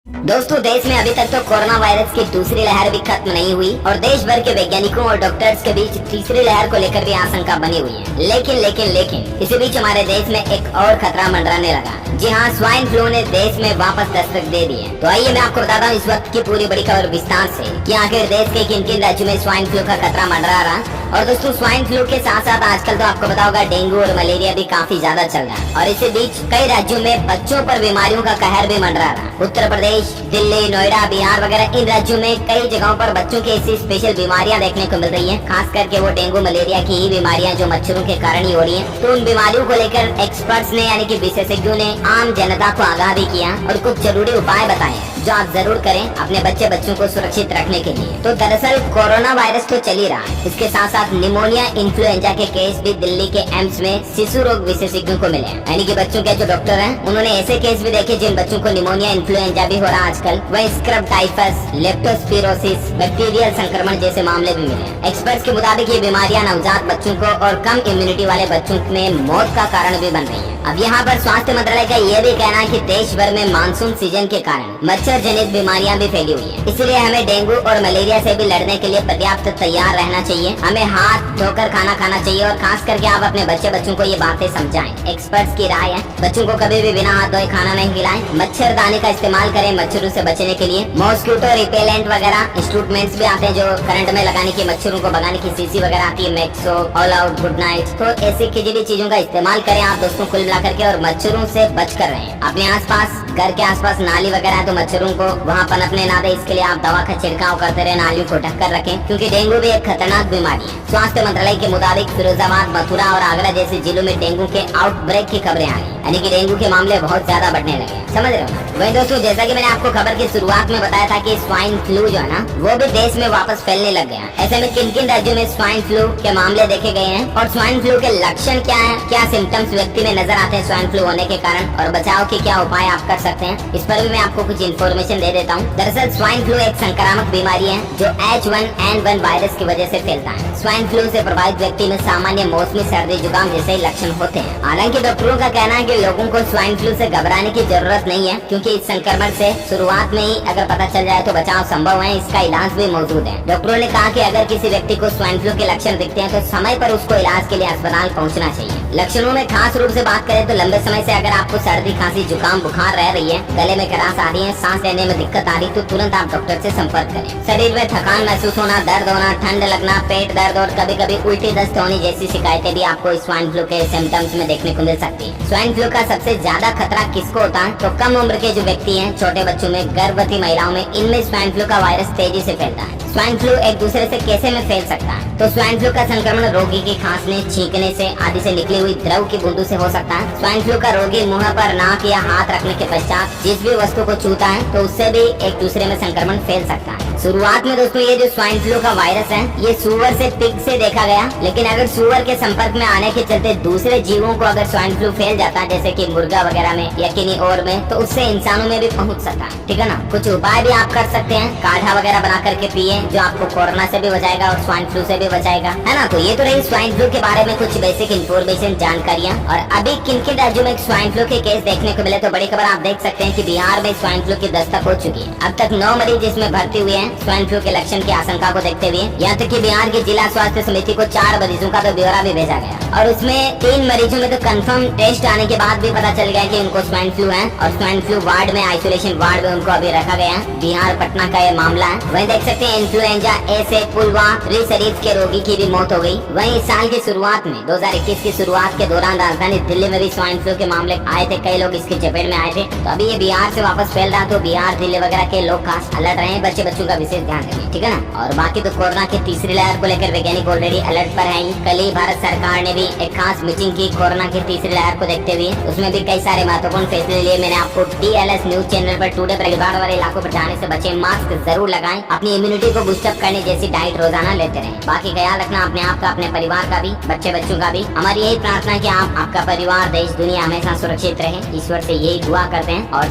दोस्तों, देश में अभी तक तो कोरोना वायरस की दूसरी लहर भी खत्म नहीं हुई और देश भर के वैज्ञानिकों और डॉक्टर्स के बीच तीसरी लहर को लेकर भी आशंका बनी हुई है। लेकिन इसी बीच हमारे देश में एक और खतरा मंडराने लगा। जी हाँ, स्वाइन फ्लू ने देश में वापस दस्तक दे दी है। तो आइए मैं आपको बताता हूँ इस वक्त की पूरी बड़ी खबर विस्तार से कि आखिर देश के किन किन राज्यों में स्वाइन फ्लू का खतरा मंडरा रहा। और दोस्तों, स्वाइन फ्लू के साथ साथ आजकल तो आपको पता होगा डेंगू और मलेरिया भी काफी ज्यादा चल रहा है। और इसी बीच कई राज्यों में बच्चों पर बीमारियों का कहर भी मंडरा रहा। उत्तर प्रदेश, दिल्ली, नोएडा, बिहार वगैरह इन राज्यों में कई जगहों पर बच्चों की ऐसी स्पेशल बीमारियां देखने को मिल रही हैं। खास करके वो डेंगू मलेरिया की ही बीमारियां जो मच्छरों के कारण ही हो रही हैं। तो उन बीमारियों को लेकर एक्सपर्ट्स ने यानी कि विशेषज्ञों ने आम जनता को आगाह भी किया और कुछ जरूरी उपाय बताए जो आप जरूर करें अपने बच्चों को सुरक्षित रखने के लिए। तो दरअसल कोरोना वायरस तो चल ही रहा है, इसके साथ साथ निमोनिया इन्फ्लुएंजा के केस भी दिल्ली के एम्स में शिशु रोग विशेषज्ञों को मिले। यानी कि बच्चों के जो डॉक्टर हैं उन्होंने ऐसे केस भी देखे जिन बच्चों को निमोनिया इन्फ्लुएंजा भी हो रहा है आजकल। वही स्क्रब टाइफस, लेप्टोस्पिरोसिस, बैक्टीरियल संक्रमण जैसे मामले भी मिले। एक्सपर्ट्स के मुताबिक ये बीमारियां नवजात बच्चों को और कम इम्यूनिटी वाले बच्चों में मौत का कारण भी बन रही है। अब यहाँ पर स्वास्थ्य मंत्रालय का यह भी कहना है कि देश भर में मानसून सीजन के कारण मच्छर जनित बीमारियां भी फैली हुई हैं। इसलिए हमें डेंगू और मलेरिया से भी लड़ने के लिए पर्याप्त तैयार रहना चाहिए। हमें हाथ धोकर खाना खाना चाहिए और खास करके आप अपने बच्चों को ये बातें समझाएं। एक्सपर्ट्स की राय है बच्चों को कभी भी बिना हाथ धोए खाना नहीं खिलाएं। मच्छरदानी का इस्तेमाल करें मच्छरों से बचने के लिए। मॉस्किटो रिपेलेंट वगैरह इंस्ट्रूमेंट्स भी आते हैं जो करंट में लगाने की, मच्छरों को भगाने की शीशी वगैरह आती है, Maxo, all out, good night. तो ऐसी किसी भी चीजों का इस्तेमाल करें आप दोस्तों कुल मिलाकर के और मच्छरों से बच कर रहें। अपने आसपास घर के आसपास नाली वगैरह है तो मच्छरों को वहाँ पनपने ना दे, इसके लिए आप दवा का छिड़काव करते रहे, नालियों को ढक कर रखें क्योंकि डेंगू भी एक खतरनाक बीमारी है। स्वास्थ्य मंत्रालय के मुताबिक फिरोजाबाद, मथुरा और आगरा जैसे जिलों में डेंगू के आउटब्रेक की खबरें आ गई, यानी कि डेंगू के मामले बहुत ज्यादा बढ़ने लगे। समझ रहे हो? वही दोस्तों, जैसा कि मैंने आपको खबर की शुरुआत में बताया था कि स्वाइन फ्लू जो है ना वो भी देश में वापस फैलने लग गया। ऐसे में किन किन राज्यों में स्वाइन फ्लू के मामले देखे गए हैं और स्वाइन फ्लू के लक्षण क्या है, क्या सिम्टम्स व्यक्ति में नजर आते हैं स्वाइन फ्लू होने के कारण और बचाव के क्या उपाय आप कर सकते हैं, इस पर भी मैं आपको कुछ इन्फॉर्मेशन दे देता हूँ। दरअसल स्वाइन फ्लू एक संक्रामक बीमारी है जो H1N1 वायरस की वजह से फैलता है। स्वाइन फ्लू से प्रभावित व्यक्ति में सामान्य मौसमी सर्दी जुकाम जैसे लक्षण होते हैं। हालांकि डॉक्टरों का कहना है कि लोगों को स्वाइन फ्लू से घबराने की जरूरत नहीं है क्योंकि इस संक्रमण से शुरुआत में ही अगर पता चल जाए तो बचाव संभव है, इसका इलाज भी मौजूद है। डॉक्टरों ने कहा कि अगर किसी व्यक्ति को स्वाइन फ्लू के लक्षण दिखते हैं तो समय पर उसको इलाज के लिए अस्पताल पहुंचना चाहिए। लक्षणों में खास रूप से बात करें तो लंबे समय से अगर आपको सर्दी, खांसी, जुकाम, बुखार रह रही है, गले में खराश आ रही है, सांस लेने में दिक्कत आ रही तो तुरंत आप डॉक्टर से संपर्क करें। शरीर में थकान महसूस होना, दर्द होना, ठंड लगना, पेट दर्द और कभी कभी उल्टी दस्त होने जैसी शिकायतें भी आपको स्वाइन फ्लू के सिम्टम्स में देखने को मिल सकती है। स्वाइन फ्लू का सबसे ज्यादा खतरा किसको होता है तो कम उम्र के जो व्यक्ति हैं, छोटे बच्चों में, गर्भवती महिलाओं में, इनमें स्वाइन फ्लू का वायरस तेजी से फैलता है। स्वाइन फ्लू एक दूसरे से कैसे में फैल सकता है तो स्वाइन फ्लू का संक्रमण रोगी की खांसने, छींकने से आदि से निकली हुई द्रव की बूंदों से हो सकता है। स्वाइन फ्लू का रोगी मुंह पर नाक या हाथ रखने के पश्चात जिस भी वस्तु को छूता है तो उससे भी एक दूसरे में संक्रमण फैल सकता है। शुरुआत में दोस्तों ये जो स्वाइन फ्लू का वायरस है ये सुअर से पिग से देखा गया, लेकिन अगर सुअर के संपर्क में आने के चलते दूसरे जीवों को अगर स्वाइन फ्लू फैल जाता है जैसे कि मुर्गा वगैरह में या किन्हीं और में तो उससे इंसानों में भी पहुंच सकता है। ठीक है ना? कुछ उपाय भी आप कर सकते हैं, काढ़ा वगैरह बना करके पिए जो आपको कोरोना से भी बचाएगा और स्वाइन फ्लू से भी बचाएगा, है ना? तो ये तो रही स्वाइन फ्लू के बारे में कुछ बेसिक इन्फॉर्मेशन, जानकारियाँ। और अभी किन किन राज्यों में स्वाइन फ्लू के केस देखने को मिले तो बड़ी खबर आप देख सकते हैं कि बिहार में स्वाइन फ्लू की दस्तक हो चुकी है। अब तक 9 मरीज इसमें भर्ती हुए हैं स्वाइन फ्लू के लक्षण की आशंका को देखते हुए। यहाँ तक कि बिहार की जिला स्वास्थ्य समिति को 4 मरीजों का तो ब्यौरा भी भेजा गया और उसमें 3 मरीजों में तो कंफर्म टेस्ट आने के बाद भी पता चल गया कि उनको स्वाइन फ्लू है और स्वाइन फ्लू वार्ड में, आइसोलेशन वार्ड में उनको अभी रखा गया है। बिहार, पटना का ये मामला है। वहीं देख सकते हैं इन्फ्लुएंजा ए से पुलवा शरीफ के रोगी की भी मौत हो गई। वहीं इस साल की शुरुआत में 2021 की शुरुआत के दौरान राजधानी दिल्ली में भी स्वाइन फ्लू के मामले आए थे, कई लोग इसकी चपेट में आए थे। तो अभी ये बिहार से वापस फैल रहा तो बिहार, दिल्ली वगैरह के लोग खास अलर्ट रहे, बच्चों का विशेष ध्यान रखें। ठीक है ना? और बाकी तो कोरोना की तीसरी लहर को लेकर वैज्ञानिक ऑलरेडी अलर्ट पर है। कल ही भारत सरकार ने भी एक खास मीटिंग की कोरोना की तीसरी लहर को देखते हुए, उसमें भी कई सारे महत्वपूर्ण फैसले लिए। मैंने आपको DLS न्यूज चैनल पर टुडे पर भीड़ वाले इलाकों पर जाने से बचे, मास्क जरूर लगाएं, अपनी इम्यूनिटी को बूस्टअप करने जैसी डाइट रोजाना लेते रहें। बाकी ख्याल रखना अपने आप का, अपने परिवार का भी, बच्चों का भी। हमारी यही प्रार्थना है कि आप, आपका परिवार, देश, दुनिया हमेशा सुरक्षित रहे। ईश्वर से यही दुआ करते हैं और